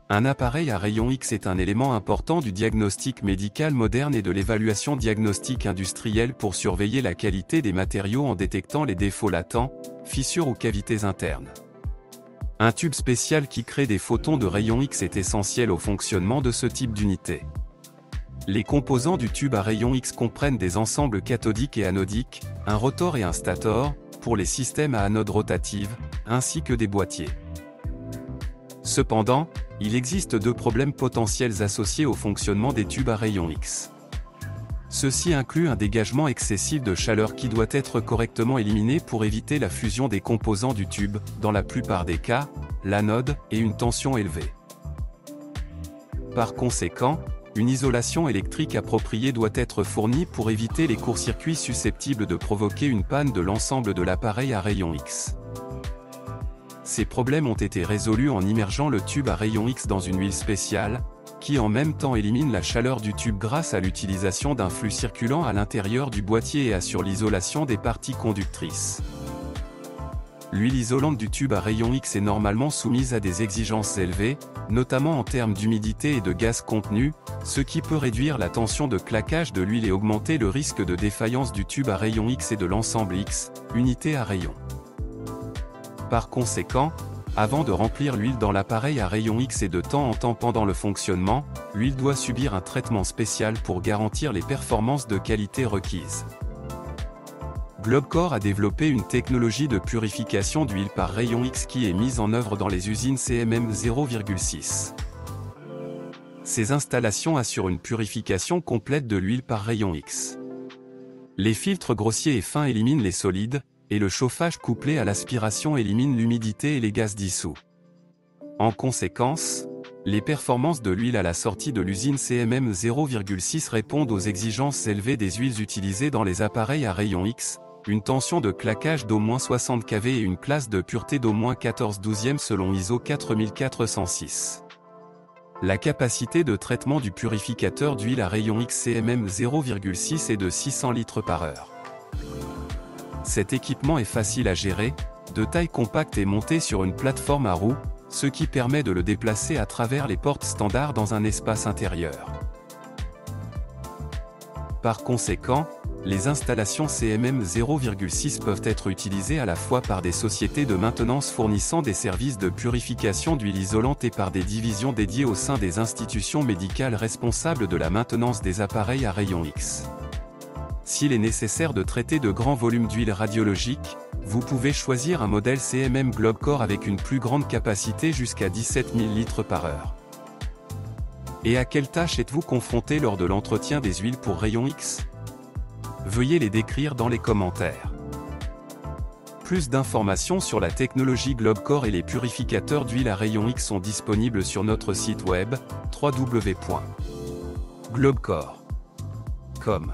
Un appareil à rayon X est un élément important du diagnostic médical moderne et de l'évaluation diagnostique industrielle pour surveiller la qualité des matériaux en détectant les défauts latents, fissures ou cavités internes. Un tube spécial qui crée des photons de rayon X est essentiel au fonctionnement de ce type d'unité. Les composants du tube à rayon X comprennent des ensembles cathodiques et anodiques, un rotor et un stator, pour les systèmes à anode rotative, ainsi que des boîtiers. Cependant, il existe deux problèmes potentiels associés au fonctionnement des tubes à rayon X. Ceci inclut un dégagement excessif de chaleur qui doit être correctement éliminé pour éviter la fusion des composants du tube, dans la plupart des cas, l'anode, et une tension élevée. Par conséquent, une isolation électrique appropriée doit être fournie pour éviter les courts-circuits susceptibles de provoquer une panne de l'ensemble de l'appareil à rayon X. Ces problèmes ont été résolus en immergeant le tube à rayon X dans une huile spéciale, qui en même temps élimine la chaleur du tube grâce à l'utilisation d'un flux circulant à l'intérieur du boîtier et assure l'isolation des parties conductrices. L'huile isolante du tube à rayon X est normalement soumise à des exigences élevées, notamment en termes d'humidité et de gaz contenu, ce qui peut réduire la tension de claquage de l'huile et augmenter le risque de défaillance du tube à rayon X et de l'ensemble X, unité à rayon. Par conséquent, avant de remplir l'huile dans l'appareil à rayon X et de temps en temps pendant le fonctionnement, l'huile doit subir un traitement spécial pour garantir les performances de qualité requises. Globcore a développé une technologie de purification d'huile par rayon X qui est mise en œuvre dans les usines CMM 0,6. Ces installations assurent une purification complète de l'huile par rayon X. Les filtres grossiers et fins éliminent les solides, et le chauffage couplé à l'aspiration élimine l'humidité et les gaz dissous. En conséquence, les performances de l'huile à la sortie de l'usine CMM 0,6 répondent aux exigences élevées des huiles utilisées dans les appareils à rayon X, une tension de claquage d'au moins 60 kV et une classe de pureté d'au moins 14/12 selon ISO 4406. La capacité de traitement du purificateur d'huile à rayon X CMM 0,6 est de 600 litres par heure. Cet équipement est facile à gérer, de taille compacte et monté sur une plateforme à roues, ce qui permet de le déplacer à travers les portes standards dans un espace intérieur. Par conséquent, les installations CMM 0,6 peuvent être utilisées à la fois par des sociétés de maintenance fournissant des services de purification d'huile isolante et par des divisions dédiées au sein des institutions médicales responsables de la maintenance des appareils à rayon X. S'il est nécessaire de traiter de grands volumes d'huile radiologique, vous pouvez choisir un modèle CMM Globcore avec une plus grande capacité jusqu'à 17 000 litres par heure. Et à quelles tâches êtes-vous confronté lors de l'entretien des huiles pour rayon X? Veuillez les décrire dans les commentaires. Plus d'informations sur la technologie Globcore et les purificateurs d'huile à rayon X sont disponibles sur notre site web, www.globcore.com.